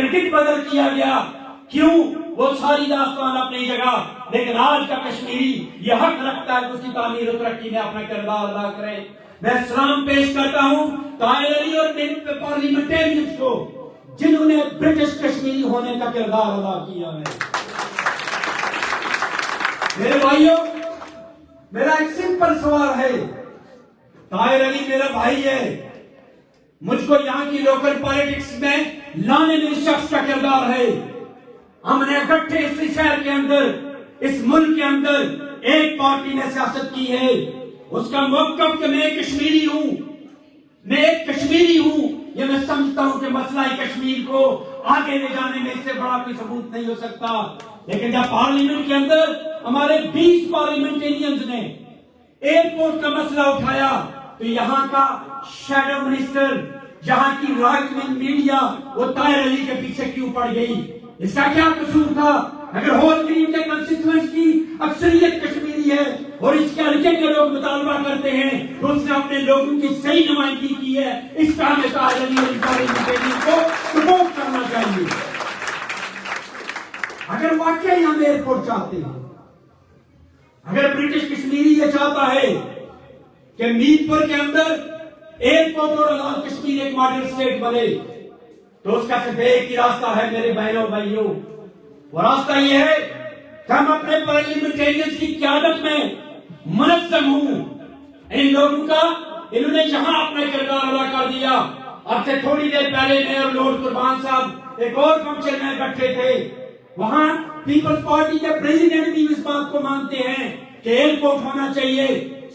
Cricket بدل کیا گیا، کیوں؟ وہ ساری داستان اپنی جگہ، لیکن آج کا کشمیری یہ حق رکھتا ہے کہ اس کی تعمیر و ترقی میں اپنا کردار ادا کرے۔ میں سلام پیش کرتا ہوں طاہر علی اور پارلیمنٹیرینز کو جنہوں نے برٹش کشمیری ہونے کا کردار ادا کیا ہے۔ میرے بھائیوں، میرا ایک سمپل سوال ہے، طاہر علی میرا بھائی ہے، مجھ کو یہاں کی لوکل پالیٹکس میں لانے میں اس شخص کا کردار ہے۔ ہم نے اکٹھے اس شہر کے اندر، اس ملک کے اندر ایک پارٹی نے سیاست کی ہے۔ اس کا موقف کہ میں ایک کشمیری ہوں، میں ایک کشمیری ہوں، یہ میں سمجھتا ہوں کہ مسئلہ کشمیر کو آگے لے جانے میں اس سے بڑا کوئی ثبوت نہیں ہو سکتا۔ لیکن جب پارلیمنٹ کے اندر ہمارے 20 پارلیمنٹیرینز نے ایئرپورٹ کا مسئلہ اٹھایا تو یہاں کا شیڈو منسٹر، یہاں کی رائٹ ونگ میڈیا وہ طاہر علی کے پیچھے کیوں پڑ گئی؟ اس کا کیا قصور تھا؟ اگر ہول گرین کے کنسٹیٹوئنٹ کی اکثریت کشمیری ہے اور اس کے حلقے کے لوگ مطالبہ کرتے ہیں تو اس نے اپنے لوگوں کی صحیح نمائندگی کی ہے، اس کا ہمیں طاہر علی اور پارلیمنٹیرین کو سپورٹ کرنا چاہیے۔ اگر واقعی ہم ایئرپورٹ چاہتے ہیں، اگر برٹش کشمیری یہ چاہتا ہے کہ میرپور کے اندر ایئرپورٹ اور آزاد کشمیر ایک ماڈل اسٹیٹ بنے، تو اس کا صرف ایک ہی راستہ ہے میرے بہنوں بھائیوں، وہ راستہ یہ ہے کہ ہم اپنے پارلیمنٹیرینز کی قیادت میں منظم ہوں۔ ان لوگوں کا، انہوں نے یہاں اپنا کردار ادا کر دیا۔ اب سے تھوڑی دیر پہلے میں اور لارڈ قربان صاحب ایک اور فنکشن میں بیٹھے تھے، وہاں پیپلز پارٹی کے پریزیڈنٹ بھی اس بات کو مانتے ہیں کہ ایئرپورٹ ہونا چاہیے،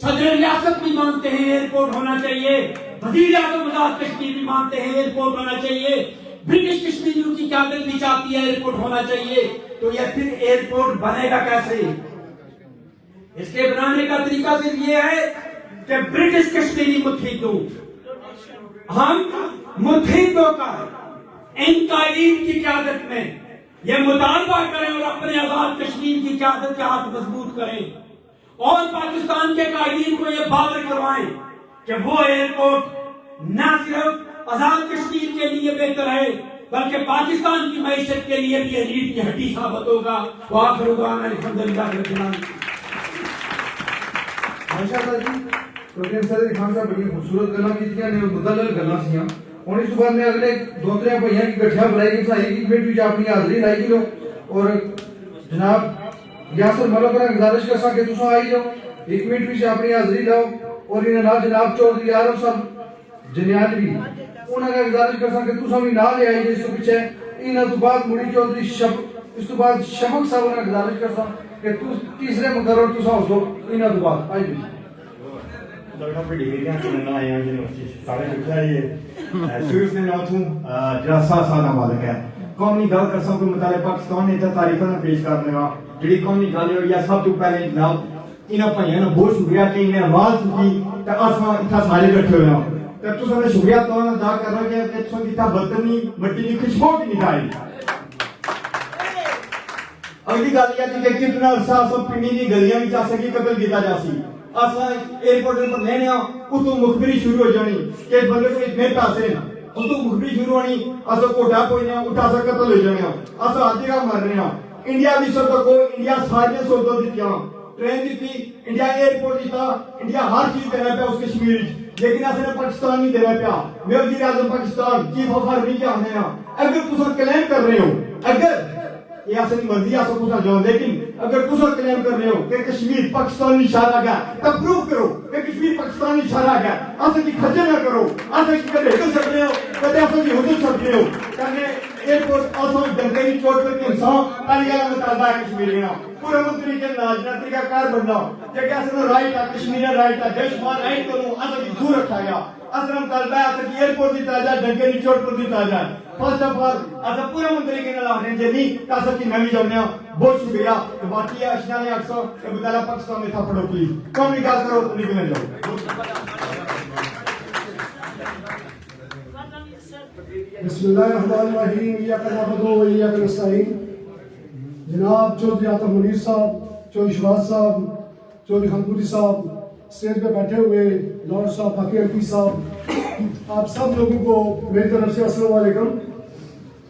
صدر ریاست بھی مانتے ہیں ایئرپورٹ ہونا چاہیے، وزیر اعظم آزاد کشمیر بھی مانتے ہیں ایئرپورٹ ہونا چاہیے، برٹش کشمیریوں کی قیادت بھی چاہتی ہے ایئرپورٹ ہونا چاہیے۔ تو یہ پھر ایئرپورٹ بنے گا کیسے؟ اس کے بنانے کا طریقہ صرف یہ ہے کہ برٹش کشمیری متحدوں، ہم متحدوں کا ان قائدین کی قیادت میں یہ مطالبہ کریں اور اپنے آزاد کشمیر کی قیادت کے ہاتھ مضبوط کریں اور پاکستان کے قائدین کو یہ باور کروائیں کہ وہ ایئرپورٹ نہ صرف آزاد کشمیر کے لیے بہتر ہے بلکہ پاکستان کی معیشت کے لیے بھی ریڑھ کی ہڈی ثابت ہوگا۔ وآخر دعوانا الحمدللہ رب العالمین۔ ماشاءاللہ جی، پروگرام صدر خان صاحب بڑی خوبصورت گلاں کیتیاں نے، مدلل گلاں سیاں۔ ہن اس بعد میں اگلے دو ترے بھائیاں کی گٹھیا بلائی گئی، ایک منٹ وچ اپنی حاضری لائی گئی اور جناب یاسر ملک کا گزارش کرساں کہ تساں آئی جاؤ، ایک منٹ وچ اپنی حاضری لاؤ اور انہاں نال جناب چودھری عارف صاحب جنیالوی انہاں کا گزارش کرساں کہ تساں بھی نال لے آئی جے اس تو پیچھے انہاں تو بعد مڑی چودھری اس تو بعد شفق صاحب نے گزارش کرساں کہ تیسرے مقرر تساں ہو سو انہاں تو بعد آئی جی۔ ڈاکٹر پہ ڈگریاں سننا آئے ہیں یونیورسٹی سارے لکھا یہ شریف نے ناتھوں جراسا سادہ مالک ہے قومی گل کرساں کو مطالعہ پاکستان نے تا تاریخ میں پیش کرنے گا جڑی قومی گل ہے یا سب تو پہلے جناب انہاں بھائیاں نے بہت شکریہ کہ انہیں آواز کی تے اساں اتھا سارے بیٹھے ہوئے ہیں تے تساں نے شکریہ تو ادا کرنا کہ تساں کی تا برتنی مٹی کی خوشبو کی نکائی۔ اگلی گل یہ کہ کتنا عرصہ سب پنڈی دی گلیاں وچ سکی قتل کیتا جا سی، اساں ایئرپورٹ پر لینے اتوں مخبری شروع ہو جانی کہ بندے کو اتنے پیسے ہیں، اتوں مخبری شروع ہونی، اساں کوٹا پوئنے اٹھا سا قتل ہو جانے، اساں ہر جگہ مر رہے ہیں۔ انڈیا بھی سب کو انڈیا ساری سہولتیں دیتیاں، ٹرین دیتی، انڈیا ایئرپورٹ دیتا، انڈیا ہر چیز دینا پیا اس کشمیر، لیکن اساں نے پاکستان نہیں دینا پیا۔ میں وزیر اعظم پاکستان چیف آف آرمی کیا ہونے ہیں، اگر تساں کلیم کر رہے ہو، اگر یہ اصلی مرضی ہے سب کچھ جاؤ، لیکن اگر تساں کلیم کر رہے ہو کہ کشمیر پاکستانی اشارہ گیا تو پروف کرو کہ کشمیر پاکستانی اشارہ گیا، اساں کی کھجل نہ کرو، اساں کی کدے ہکل سکتے ہو کدے اساں کی حدود سکتے ہو کہ ایئرپورٹ اساں ڈنگری چوٹ کر کے انسان پہلی گل مطالبہ ہے کشمیریاں پورے منتری کے ناجنا طریقہ کار بننا کہ اساں رائٹ ہے کشمیر رائٹ ہے دیش مان رائٹ کرو، اساں کی دور رکھا گیا، اساں مطالبہ ہے کہ ایئرپورٹ دی تاجا ڈنگری چوٹ پر دی تاجا۔ فرسٹ آف آل اساں پورے منتری کے نال آنے جے نہیں کہ اساں کی نوی جانے بہت شکریہ۔ باقی اشیاء نے اکثر کہ مطالعہ پاکستان میں تھا پڑھو پلیز کم نکال کرو نکلنے جاؤ۔ بسم اللہ الرحمن الرحیم، ایاک نعبد و ایاک نستعین۔ جناب چودھری عاطف منیر صاحب، چودھری شباز صاحب، چودھری خانپوری صاحب، اسٹیج پہ بیٹھے ہوئے لارڈ صاحب، باقی ایم پی صاحب، آپ سب لوگوں کو میری طرف سے السلام علیکم۔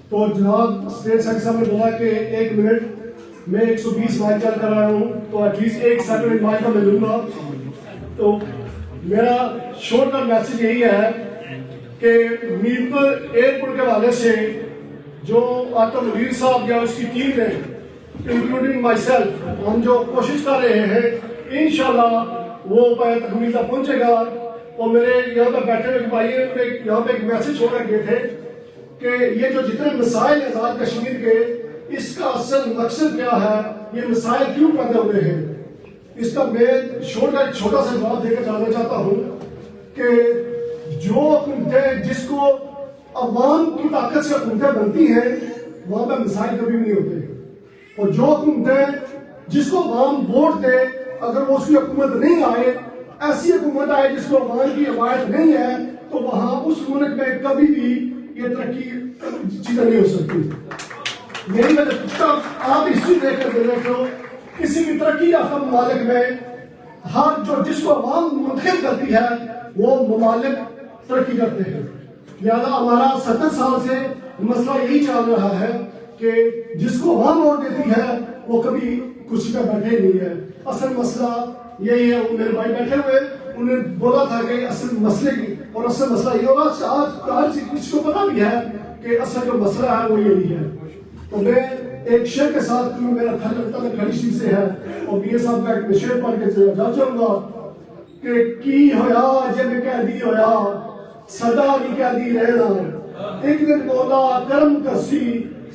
تو جناب اسٹیٹ سیکرٹری صاحب نے بولا کہ 1 منٹ میں 120 مائل چل کر رہا ہوں تو ایٹ لیسٹ 1 سیکنڈ مائل کا میں لوں گا. تو میرا شارٹ کٹ میسج یہی ہے کہ میرپور ایئرپورٹ کے حوالے سے جو آتا مدیر صاحب یا اس کی ٹیم نے انکلوڈنگ مائی سیلف ہم جو کوشش کر رہے ہیں انشاءاللہ وہ تکمیل تک پہنچے گا. اور میرے یہاں پہ بیٹھے ہوئے بھائی یہاں پہ ایک میسج چھوڑ کر گئے تھے کہ یہ جو جتنے مسائل ہیں آزاد کشمیر کے اس کا اصل مقصد کیا ہے, یہ مسائل کیوں پیدا ہوئے ہیں. اس کا میں چھوٹا سا جواب دے کر جانا چاہتا ہوں کہ جو حکومتیں جس کو عوام کی طاقت سے حکومتیں بنتی ہیں وہاں پہ مسائل کبھی بھی نہیں ہوتے, اور جو حکومتیں جس کو عوام ووٹ دے اگر وہ اس کی حکومت نہیں آئے, ایسی حکومت آئے جس کو عوام کی حمایت نہیں ہے, تو وہاں اس ملک میں کبھی بھی یہ ترقی چیزیں نہیں ہو سکتی. یہی میں پوچھتا ہوں, آپ ہسٹری دیکھ کر دیکھ لو کسی بھی ترقی یافتہ ممالک میں ہر جس کو عوام منتخب کرتی ہے وہ ممالک ترقی کرتے ہیں. لہٰذا ہمارا 70 سال سے مسئلہ یہی چل رہا ہے کہ جس کو عوام ووٹ دیتی ہے وہ کبھی کرسی پہ بیٹھے نہیں ہے. اصل مسئلہ یہی ہے. میرے بھائی بیٹھے ہوئے انہوں نے بولا تھا کہ اصل مسئلے کی اور اصل مسئلہ یہ ہوگا, آج کسی کو پتا بھی ہے کہ اصل جو مسئلہ ہے وہ یہی ہے. تو میں ایک شعر کے ساتھ کیوں میرا کھڑی شیٹ سے ہے اور بی اے صاحب کا ایک شعر پڑھ کے جا چاہوں گا کہ کی ہویا جب قیدی ہویا صدا کی قیدی رہنا ایک دن مولا کرم کرسی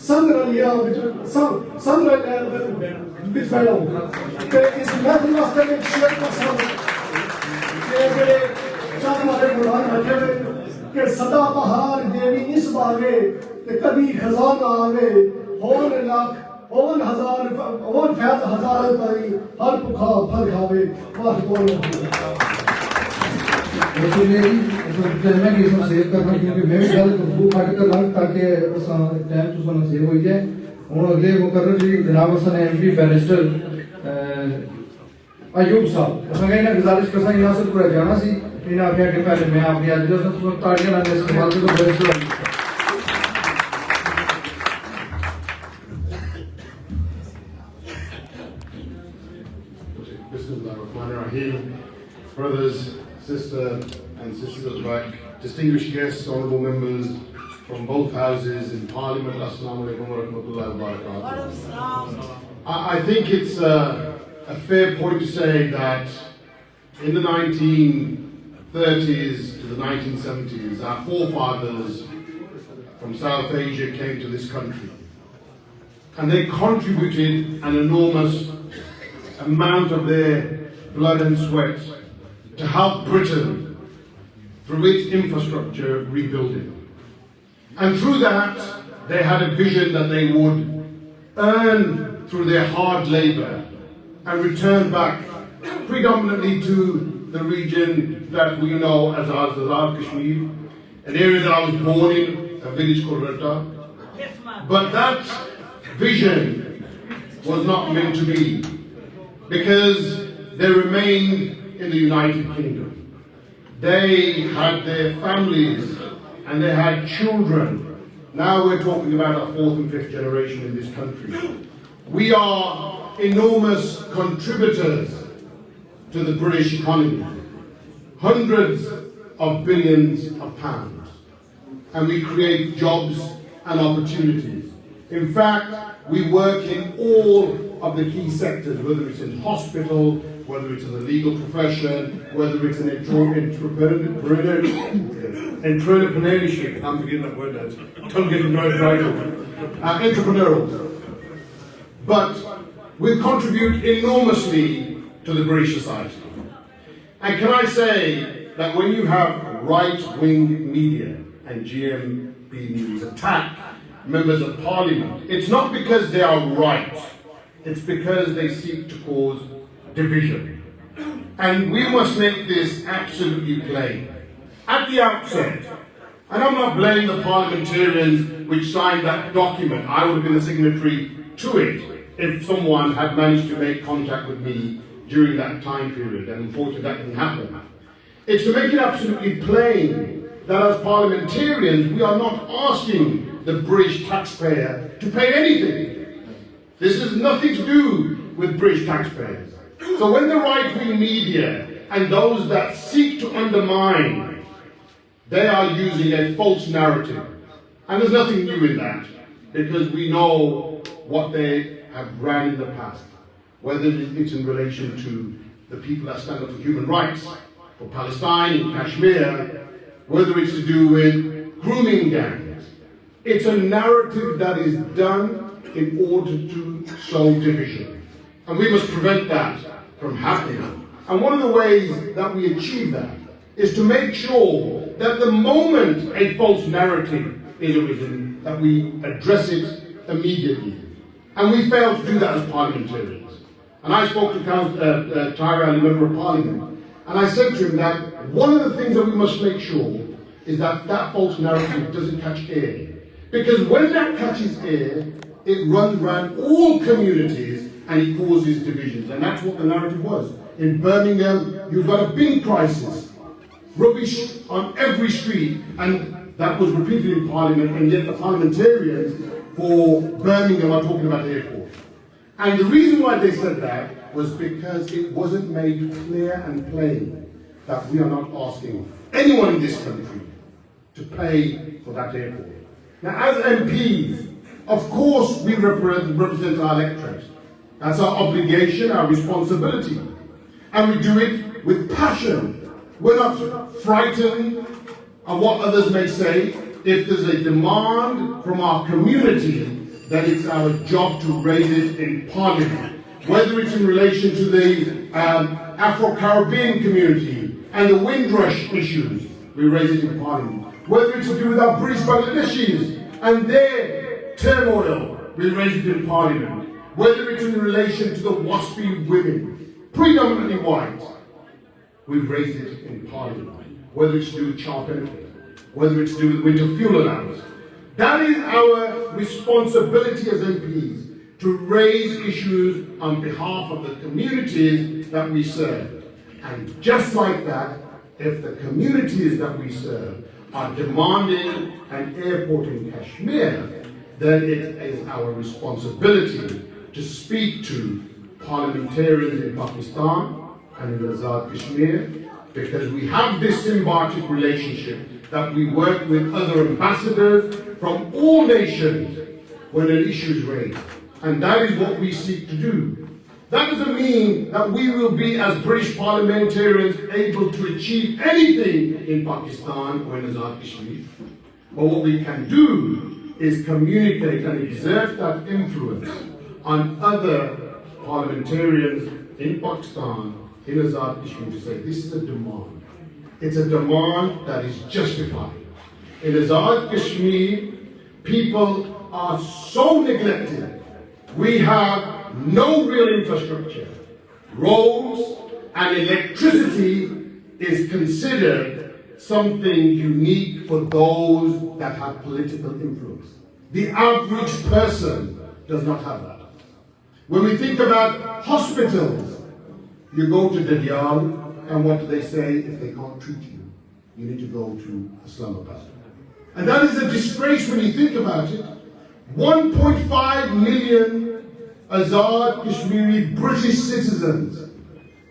سنگ رلیا سنگ بچ بیٹھا ہوں. کہ اس محفل واسطے میں ایک شعر کا ساتھ کہ میرے چند ہمارے قرآن بیٹھے ہوئے کہ صدا بہار دیوی اس باغے کہ کبھی خزان نہ آگے ہون لاکھ ہون ہزار ہون فیض ہزار پری ہر پکھا پھل کھاوے واہ کون لیکن میں یہ سب سیو کرنا کیونکہ میں بھی گل گفتگو کٹ کر لوں تاکہ ٹائم تو سنا سیو ہو جائے. ہوں اگلے مقرر جی جناب حسن ایم پی بیرسٹر ایوب صاحب اصل کہ انہیں گزارش کرسا یہاں سے پورا جانا سی انہیں آخیا کہ پہلے میں آپ کی آج تاڑیاں لانے استعمال سے تو barrister brothers, sisters and sisters at the back, distinguished guests, honourable members from both houses in Parliament, Assalamu alaikum wa rahmatullahi wa barakatuh. I think it's a fair point to say that in the 1930s to the 1970s, our forefathers from South Asia came to this country and they contributed an enormous amount of their blood and sweat to help Britain through its infrastructure rebuilding. And through that, they had a vision that they would earn through their hard labor and return back predominantly to the region that we know as Azad Kashmir, an area that I was born in, a village called Rata. But that vision was not meant to be, because they remained in the United Kingdom. They had their families and they had children. Now we're talking about our 4th and 5th generation in this country. We are enormous contributors to the British economy, hundreds of billions of pounds, and we create jobs and opportunities. In fact, we work in all of the key sectors, whether it's in hospital, whether it's in the legal profession, whether it's in entrepreneurship. I'm forgetting that word, Dad. Don't get it right. Entrepreneurial. But we contribute enormously to the British society. And can I say that when you have right-wing media and GMB News attack members of Parliament, it's not because they are right. It's because they seek to cause division. And we must make this absolutely plain. At the outset, and I'm not blaming the parliamentarians which signed that document. I would have been a signatory to it if someone had managed to make contact with me during that time period, and unfortunately that didn't happen. It's to make it absolutely plain that as parliamentarians, we are not asking the British taxpayer to pay anything. This has nothing to do with British taxpayers. So when the right-wing media and those that seek to undermine, they are using a false narrative. And there's nothing new in that, because we know what they have ran in the past, whether it's in relation to the people that stand up for human rights, for Palestine, in Kashmir, whether it's to do with grooming gangs. It's a narrative that is done in order to sow division. And we must prevent that from happening. And one of the ways that we achieve that is to make sure that the moment a false narrative is arisen, that we address it immediately. And we failed to do that as parliamentarians. And I spoke to Tyrone, Member of Parliament, and I said to him that one of the things that we must make sure is that that false narrative doesn't catch air. Because when that catches air, it runs around all communities and it causes divisions. And that's what the narrative was. In Birmingham, you've got a bin crisis. Rubbish on every street, and that was repeated in Parliament, and yet the parliamentarians for Birmingham are talking about the airport. And the reason why they said that was because it wasn't made clear and plain that we are not asking anyone in this country to pay for that airport. Now, as MPs, of course we represent our electorate. That's our obligation, our responsibility. And we do it with passion. We're not frightened of what others may say. If there's a demand from our community, then it's our job to raise it in Parliament. Whether it's in relation to the Afro-Caribbean community and the Windrush issues, we raise it in Parliament. Whether it's to do with our British Bangladeshis and their turmoil, we raise it in Parliament. Whether it's in relation to the WASPy women, predominantly white, we've raised it in Parliament. Whether it's to do with child benefit, whether it's to do with winter fuel allowance. That is our responsibility as MPs, to raise issues on behalf of the communities that we serve. And just like that, if the communities that we serve are demanding an airport in Kashmir, then it is our responsibility to speak to parliamentarians in Pakistan and in Azad Kashmir, because we have this symbiotic relationship that we work with other ambassadors from all nations when an issue is raised. And that is what we seek to do. That doesn't mean that we will be, as British parliamentarians, able to achieve anything in Pakistan or in Azad Kashmir. But what we can do is communicate and exert that influence on other parliamentarians in Pakistan, in Azad Kashmir, to say this is a demand. It's a demand that is justified. In Azad Kashmir, people are so neglected. We have no real infrastructure. Roads and electricity is considered something unique for those that have political influence. The average person does not have that. When we think about hospitals, you go to Dadial, and what do they say? If they can't treat you, you need to go to Islamabad. And that is a disgrace when you think about it. 1.5 million Azad Kashmiri British citizens,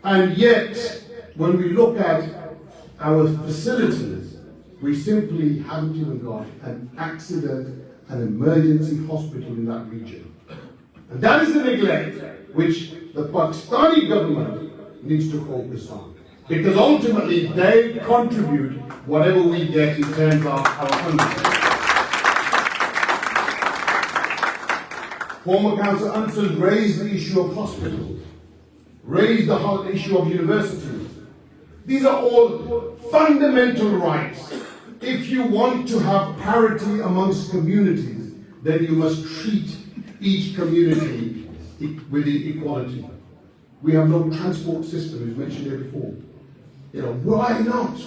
and yet when we look at our facilities, we simply haven't even got an accident, an emergency hospital in that region. And that is the neglect which the Pakistani government needs to focus on, because ultimately they contribute whatever we get in terms of our funding. Former Councillor Ansel raised the issue of hospitals, raised the whole issue of universities. These are all fundamental rights. If you want to have parity amongst communities, then you must treat each community with equality. We have no transport system, as mentioned here before. Why not?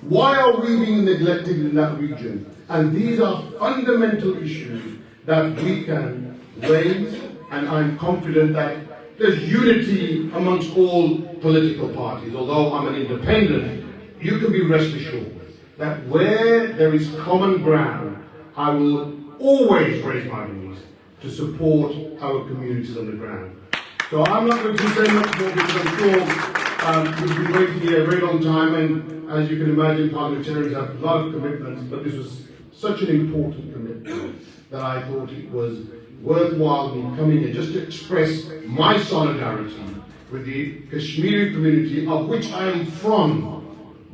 Why are we being neglected in that region? And these are fundamental issues that we can raise, and I'm confident that there's unity amongst all political parties. Although I'm an independent, you can be rest assured that where there is common ground, I will always raise my voice to support our communities on the ground. So I'm not going to say much more because I'm sure we've been waiting here a very long time, and as you can imagine, parliamentarians have a lot of commitments, but this was such an important commitment that I thought it was worthwhile me coming here just to express my solidarity with the Kashmiri community of which I am from.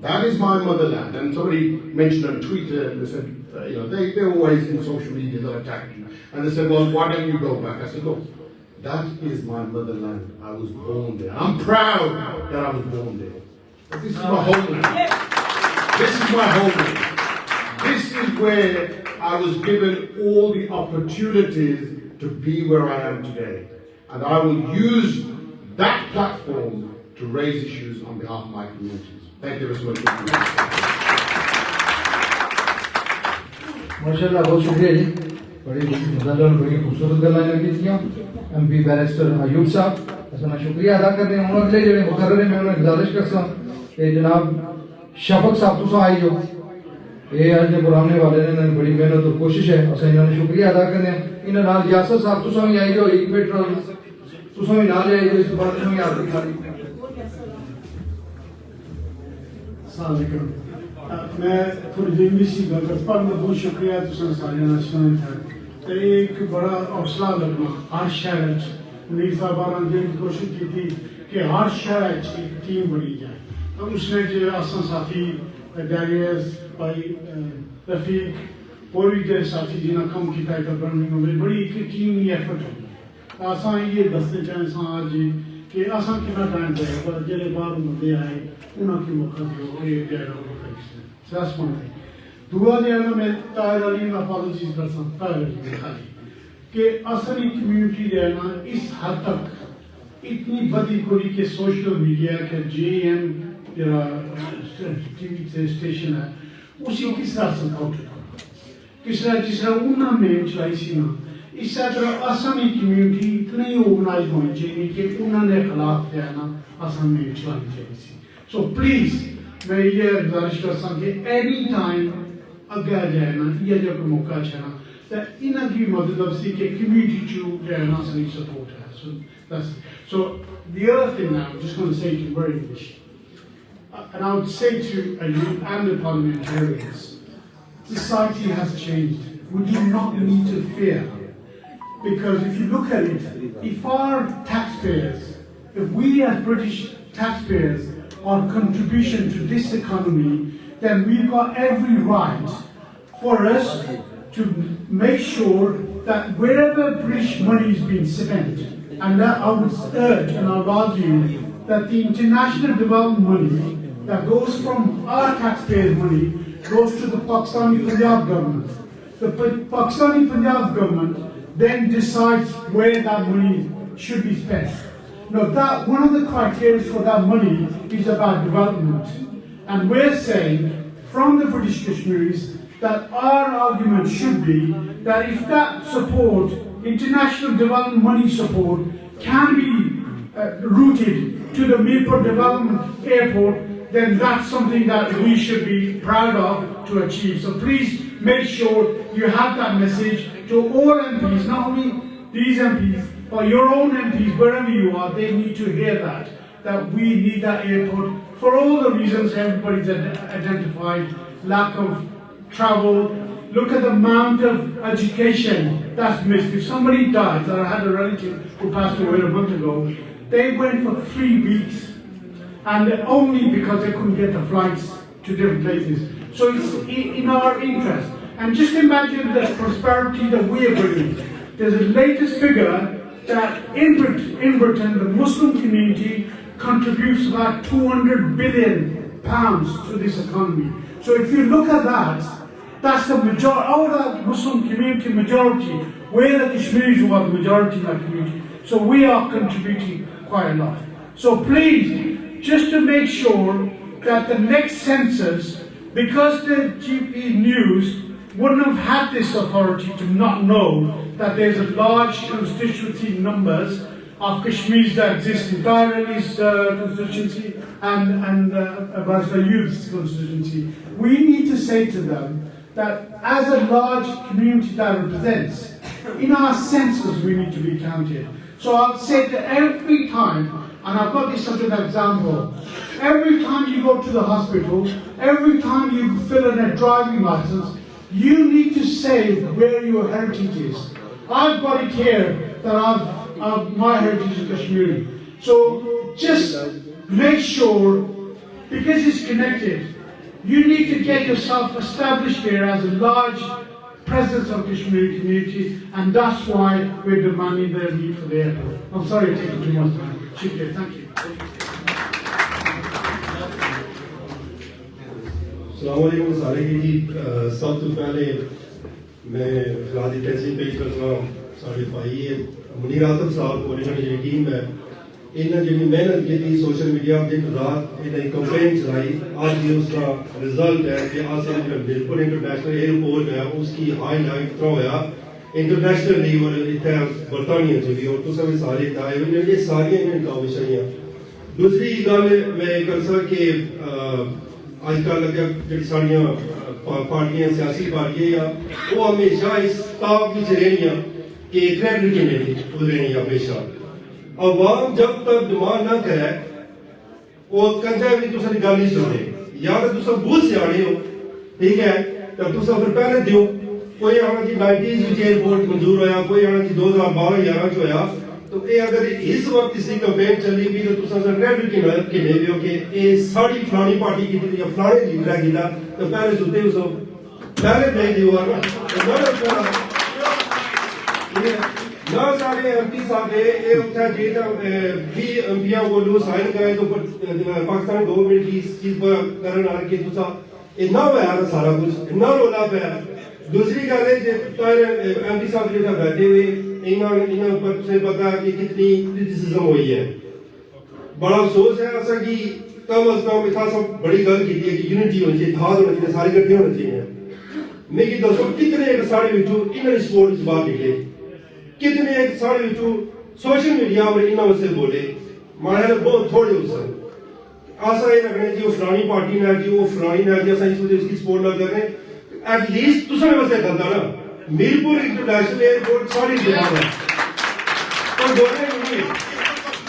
That is my motherland. And somebody mentioned on Twitter, and they said, they're always in social media, they'll attack you. And they said, well, why don't you go back? I said, look, that is my motherland. I was born there. I'm proud that I was born there. But this is my homeland. This is my homeland. This is where I was given all the opportunities to be where I am today. And I will use that platform to raise issues on behalf of my communities. Thank you very much. माशाल्लाह बहुत शुक्रिया जी, बड़ी मज़ेदार बड़ी खूबसूरत गल्लां की थी MP बैरिस्टर अयूब साहब, असां शुक्रिया अदा करते हैं। उन्होंने जेह्ड़े मुकर्रर हैं मैं उन्हें गुजारिश करता कि जनाब शफक साहब तुसां आई जो ये अज दे पुराने वाले ने इन्होंने बड़ी मेहनत और कोशिश है, असां इन्होंने शुक्रिया अदा करते हैं। इन्हां नाल यासर साहब तुसां भी आई जो एक पेट्रोल तुसां भी नाल आई जो इस बार तुसां भी हाज़री खाली। मैं थोड़ी देर में सी गल कर पर मैं बहुत शुक्रिया तुसां सारे नाल ते एक बड़ा हौसला लगना हर शहर मुनीर साहब ने कोशिश की थी कि हर शहर एक टीम बनी जाए। तो उसने जो असां साथी डैरियस भाई रफीक और भी जो साथी जिन्हें कम किया है ब्रह्मंगम में बड़ी एक टीम ही एफर्ट होगी। असां ये दसते चाहें आज कि असां कितना टाइम पे पर जेड़े बाहर मुद्दे आए उन्हें मौका दो ये सियासत दुआ देना मैं ताहिर अली ना अपॉलॉजीज कर सकता है खाली कि असली कम्युनिटी रहना इस हद तक इतनी बदी कोई के सोशल मीडिया के JM टीवी स्टेशन है उसी किस तरह सपोर्ट किस तरह जिस तरह उन्हें में चलाई सी ना इस तरह असली कम्युनिटी इतनी ऑर्गेनाइज होनी चाहिए कि उन्होंने खिलाफ रहना असम में चलानी चाहिए सी। सो प्लीज मैं ये गुजारिश कर सकता कि एनी टाइम अगे आ जाए ना ये जब मौका है ना तो इन्हें की मदद सी कि कम्युनिटी चू रहना सही सपोर्ट है। So that's so the other thing now I'm just going to say to you very English and I would say to you and the parliamentarians, society has changed. We do not need to fear, because if you look at it, if our taxpayers, if we as British taxpayers are contribution to this economy, then we've got every right for us to make sure that wherever British money is being spent, and that I would urge and I would argue that the international development money that goes from our taxpayers' money goes to the Pakistani Punjab government. The Pakistani Punjab government then decides where that money should be spent. Now, that one of the criteria for that money is about development. And we're saying from the British Kashmiris that our argument should be that if that support, international development money support, can be routed to the Mirpur Development Airport, then that's something that we should be proud of to achieve. So please make sure you have that message to all MPs, not only these MPs, but your own MPs, wherever you are, they need to hear that we need that airport for all the reasons everybody's identified, lack of travel. Look at the amount of education that's missed. If somebody dies, or I had a relative who passed away a month ago, they went for 3 weeks, and only because they couldn't get the flights to different places. So it's in our interest. And just imagine the prosperity that we are bringing. There's a latest figure that in Britain, the Muslim community contributes about £200 billion to this economy. So if you look at that, that's the majority, our Muslim community majority, we're the Kashmiris who are the majority in that community. So we are contributing quite a lot. So please, just to make sure that the next census, because the GP News wouldn't have had this authority to not know that there's a large constituency numbers of Kashmiris that exist in Tyrell's constituency and Barista Youth's constituency. We need to say to them that as a large community that represents, in our census we need to be counted. So I've said that every time, and I've got this as an example, every time you go to the hospital, every time you fill in a driving license, you need to say where your heritage is. I've got it here that my heritage is Kashmiri. So just make sure, because it's connected, you need to get yourself established here as a large presence of Kashmiri community, and that's why we're demanding their need for the airport. I'm sorry I'm taking too much time. Shukriya, thank you. السلام علیکم سارے جی. سب تو پہلے میں خراج تحسین پیش کرنا سارے بھائی منیر آصف صاحب کو انہوں نے ٹیم ہے انہیں جی محنت کی تھی سوشل میڈیا دن رات انہیں کمپین چلائی. آج بھی اس کا رزلٹ ہے کہ آج سے میرپور انٹرنیشنل ایئرپورٹ ہے اس کی ہائی لائٹ طرح ہوا انٹرنیشنل لیول اتنے برطانیہ سے بھی اور تو سب سارے آئے ہوئے یہ ساری کاوشیں ہیں. دوسری گل میں کر سا کہ آج کل جی ساڑیاں پارٹیاں سیاسی پارٹیاں وہ ہمیشہ اس تاب میں رہنیاں کہ کریڈٹ نہیں رہنی ہمیشہ. عوام جب تک ڈیمانڈ نہ کرے وہ کنجا بھی تو ساری گل نہیں سنے یا تو تم بہت سیاڑے ہو ٹھیک ہے تب تو پھر پہلے دیو. کوئی آنا جی 90s ایئرپورٹ منظور ہویا کوئی آنا جی 2012-11 ہویا تو یہ اگر اس وقت کسی کمپین چلی بھی تو تصا ریڈ کے لے بھی ہو کہ یہ ساری فلانی پارٹی کی یا فلانے لیڈر کی تو پہلے ستے ہو سو پہلے نہیں دیو نہ سارے ایم پی صاحب یہ اتنا جی بھی ایم پی کو لو سائن کرے تو پاکستان گورنمنٹ کی اس چیز پر کرنے آ کے تصا اتنا ہوا سارا کچھ اتنا رولا پیا. دوسری گل ہے جی ایم پی صاحب جو بیٹھے ہوئے انہوں پر سے پتا کہ کتنی کرٹیسزم ہوئی ہے. بڑا افسوس ہے ایسا کہ کم از کم اتنا سب بڑی گل کی ہے کہ یونٹی ہونی چاہیے اتحاد ہونا چاہیے سارے کٹھے ہونے چاہیے. میں کہ دوستوں کتنے سارے انگلش سپورٹ باہر نکلے کتنے سارے سوشل میڈیا پر انہوں سے بولے مانا بہت تھوڑے ہو سن ایسا یہ لگنا جی وہ فلانی پارٹی نے جی وہ فلانی نے جی اس کی سپورٹ نہ کر رہے ہیں. ایٹ لیسٹ تصا نے ویسے کرتا نا میرپور انٹرنیشنل ایئرپورٹ ساری جگہ ہے کوئی دونوں نہیں ہے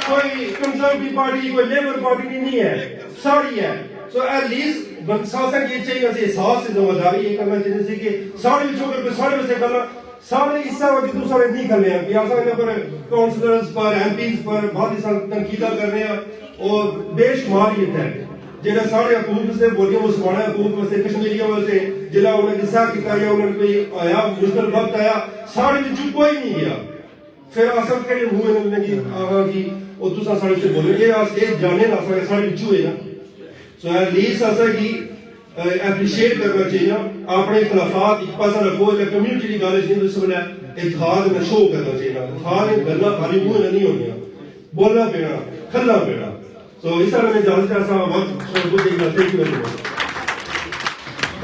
کوئی کنزرویٹو پارٹی کوئی لیبر پارٹی نہیں ہے ساری ہے. سو ایٹ لیسٹ ساسا یہ چاہیے احساس سے ذمہ داری یہ کرنا چاہیے کہ سارے چھوکر پہ سارے ویسے کرنا سارے حصہ وقت دوسرے نہیں کر رہے ہیں یا سارے پر کاؤنسلرز پر ایم پیز پر بہت ہی تنقیدہ کر رہے ہیں اور بے شمار یہ ہے جنہیں سارے حقوق سے بولیاں وہ سمانا حقوق میں سے کشمیریوں میں سے جلا انہوں نے قصہ کیا یا انہوں نے کوئی آیا مشکل وقت آیا سارے بچوں کوئی نہیں گیا پھر اصل کہنے ہوئے انہوں نے آگا کہ وہ دوسرا سارے سے بولے یہ جانے نا سارے بچوں ہے نا. سو لیس ایسا کہ اپریشیٹ کرنا چاہیے اپنے اختلافات ایک پاسا رکھو یا کمیونٹی کی گالج نہیں دوسرے بنا اتحاد میں شو کرنا چاہیے اتحاد گلنا خالی منہ نہیں ہونی بولنا پینا کھلنا پینا. تو اس طرح میں جانتے ایسا وقت بہت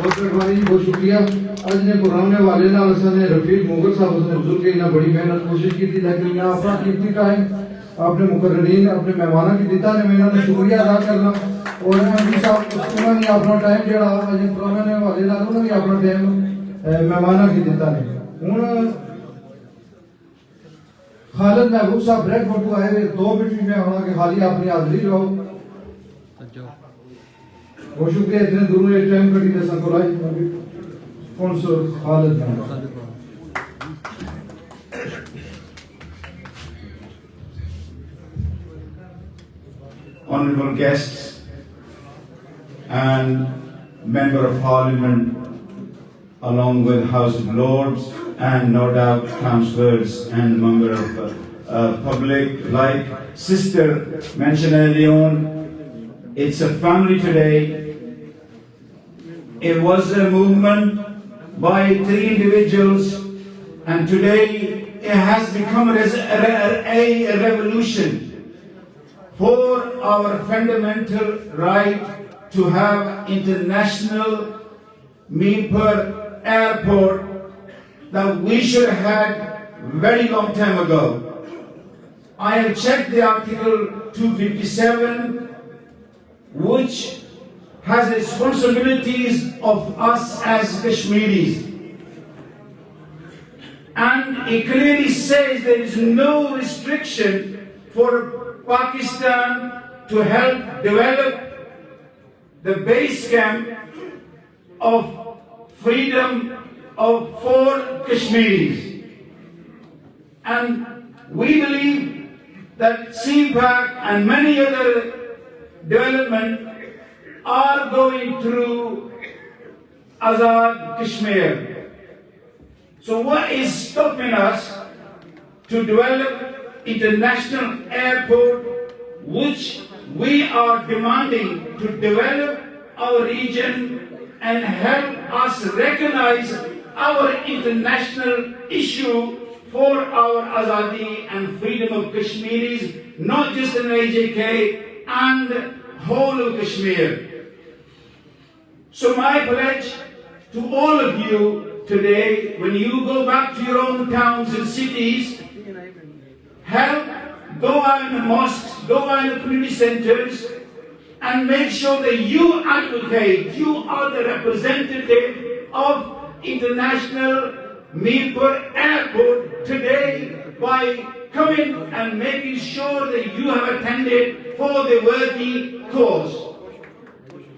بہت شکریہ. آج نے پروگرام نے والے نے رفیق مغل صاحب نے حضور کے انہیں بڑی محنت کوشش کی تھی لیکن اپنا قیمتی ٹائم اپنے مقررین اپنے مہمانوں کی دیتا نے میں انہوں نے شکریہ ادا کرنا اور ایم پی صاحب انہوں نے اپنا ٹائم جڑا آج پروگرام نے والے انہوں نے اپنا ٹائم مہمانوں کی دیتا نے. ہوں خالد محبوب صاحب بریک فوٹو آئے ہوئے 2 منٹ میں ہونا کہ خالی اپنی حاضری لو بہت شکریہ اتنے دونوں ایک ٹائم کٹی دے سن کو لائی کون سو خالد محبوب. Honorable guests and Member of Parliament along with House of Lords and no doubt councillors and member of public like sister mentioned earlier on. It's a family today. It was a movement by 3 individuals and today it has become a revolution for our fundamental right to have international Mirpur airport that we should have had very long time ago. I have checked the article 257 which has responsibilities of us as Kashmiris. And he clearly says there is no restriction for Pakistan to help develop the base camp of freedom for Kashmiris. And we believe that CPAC and many other development are going through Azad Kashmir. So what is stopping us to develop international airport, which we are demanding to develop our region and help us recognize our international issue for our Azadi and freedom of Kashmiris, not just in AJK and whole of Kashmir. So my pledge to all of you today, when you go back to your own towns and cities, go out in the mosques, go out in the community centers, and make sure that you advocate, you are the representative of International Mirpur Airport today by coming and making sure that you have attended for the worthy cause.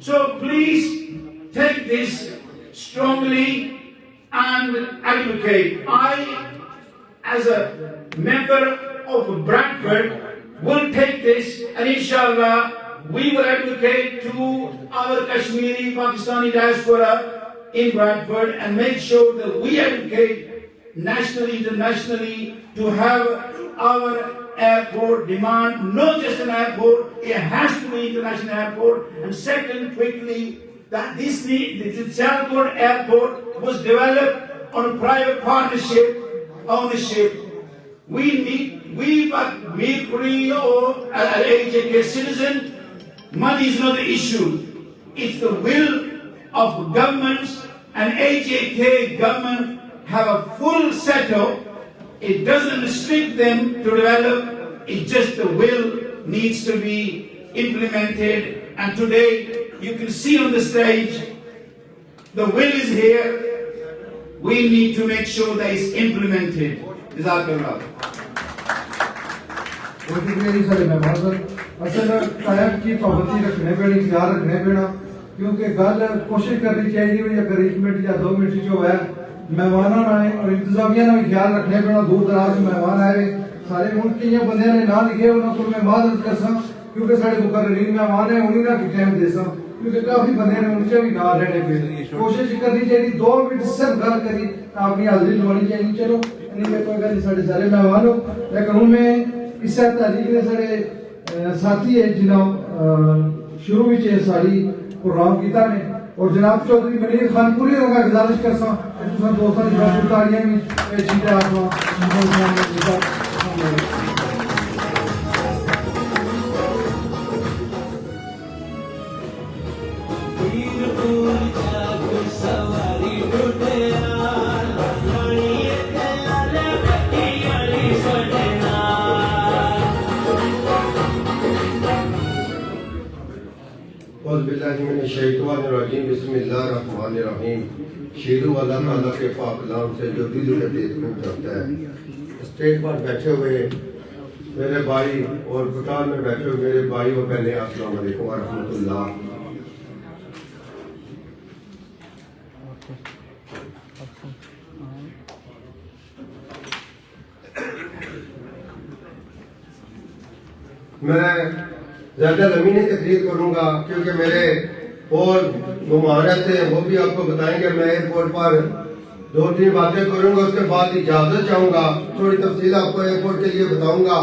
So please take this strongly and advocate. I, as a member of Bradford, will take this, and inshallah we will advocate to our Kashmiri Pakistani diaspora in Bradford and make sure that we advocate nationally, internationally, to have our airport demand not just an airport, it has to be international airport. And second, quickly, that this Sialkot airport was developed on a private partnership ownership. We but Mirpuri or AJK citizen, money is not the issue. It's the will of governments, and AJK government have a full setup. It doesn't restrict them to develop, it's just the will needs to be implemented. And today, you can see on the stage, the will is here. We need to make sure that it's implemented. Jazakallah. बहुत ही सारे मेहमान sir असल time की पाबंदी रखने पैनी, ख्याल रखने पैना, क्योंकि गल कोशिश करनी चाहिए या 1 मिनट या 2 मिनट जो है मेहमाना ना है और इंतजामिया ने भी ख्याल रखने पैना। दूर दराज मेहमान आए सारे मुल्क के बंदे ने ना लिखे उन्होंने मैं माजरत करसा, क्योंकि साढ़े मुकर्ररीन मेहमान है उन्हीं ना टाइम देसा, क्योंकि काफी बंदे ने उनसे भी ना रहने पे कोशिश करनी चाहिए। 2 मिनट सिर्फ गल करी अपनी हाजिरी लवानी चाहिए। चलो नहीं मैं कोई गल साढ़े सारे मेहमान हो, लेकिन उनमें इस तहरीक ने साढ़े साथी है जिन्होंने शुरू में सारी प्रोग्राम किया ने, और जनाब चौधरी मनीर खान पूरी होगा गुजारिश कर सा दोस्तों की तालियां भी जीते आसमां। बिस्मिल्लाहिर्रहमानिर्रहीम। शेरू अल्लाह ताला के पाक नाम से जो दिल के देख में जाता है। स्टेज पर बैठे हुए मेरे भाई और भूटान में बैठे हुए मेरे भाई और बहनें, अस्सलाम वालेकुम व रहमतुल्लाह। मैं ज्यादा लंबी नहीं तकरीर करूंगा, क्योंकि मेरे और मुमारत है वो भी आपको बताएंगे। मैं एयरपोर्ट पर 2-3 बातें करूंगा, उसके बाद इजाजत चाहूंगा, थोड़ी तफसील आपको एयरपोर्ट के लिए बताऊंगा।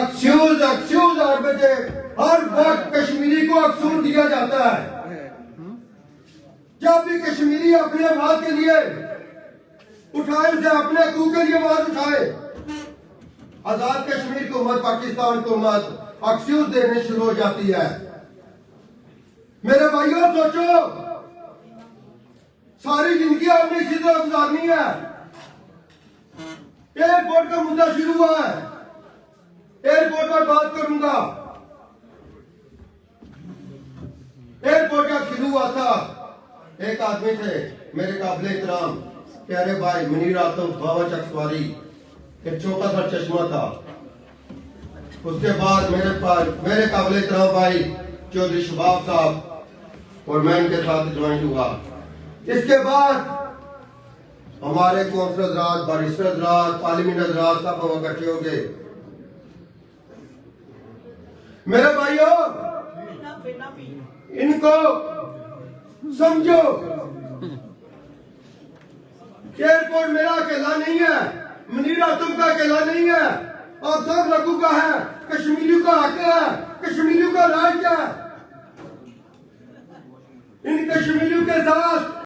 एक्सक्यूज हर बजे हर वक्त कश्मीरी को अक्सूर दिया जाता है। जब भी कश्मीरी अपने आवाज के लिए उठाए, उसे अपने हकूक के लिए आवाज उठाए, आजाद कश्मीर को मत, पाकिस्तान को मत, एक्सक्यूज देने शुरू हो जाती है। मेरे भाइयों सोचो, सारी जिंदगी आपने इसी तरह गुजारनी है। एयरपोर्ट का मुद्दा शुरू हुआ है, एयरपोर्ट पर बात करूंगा। ایئرپورٹ کا شروع ہوا تھا، ایک آدمی تھے میرے قابل احترام پیارے بھائی منیر آتف بابا چکسواری، ایک چھوٹا سا چشمہ تھا. اس کے بعد میرے قابل احترام بھائی چودھری شباب صاحب اور میں ان کے ساتھ جوائنٹ ہوا. اس کے بعد ہمارے کونسل حضرات، باریسٹر حضرات، پارلیمنٹ حضرات سب وہاں اکٹھے ہو گئے. میرے بھائیوں ان کو سمجھو، ایئرپورٹ میرا اکیلا نہیں ہے، منیر آتف کا اکیلا نہیں ہے، اور سب لوگوں کا ہے. کشمیریوں کا حق ہے، کشمیریوں کا رائٹ ہے. ان کشمیریوں کے ساتھ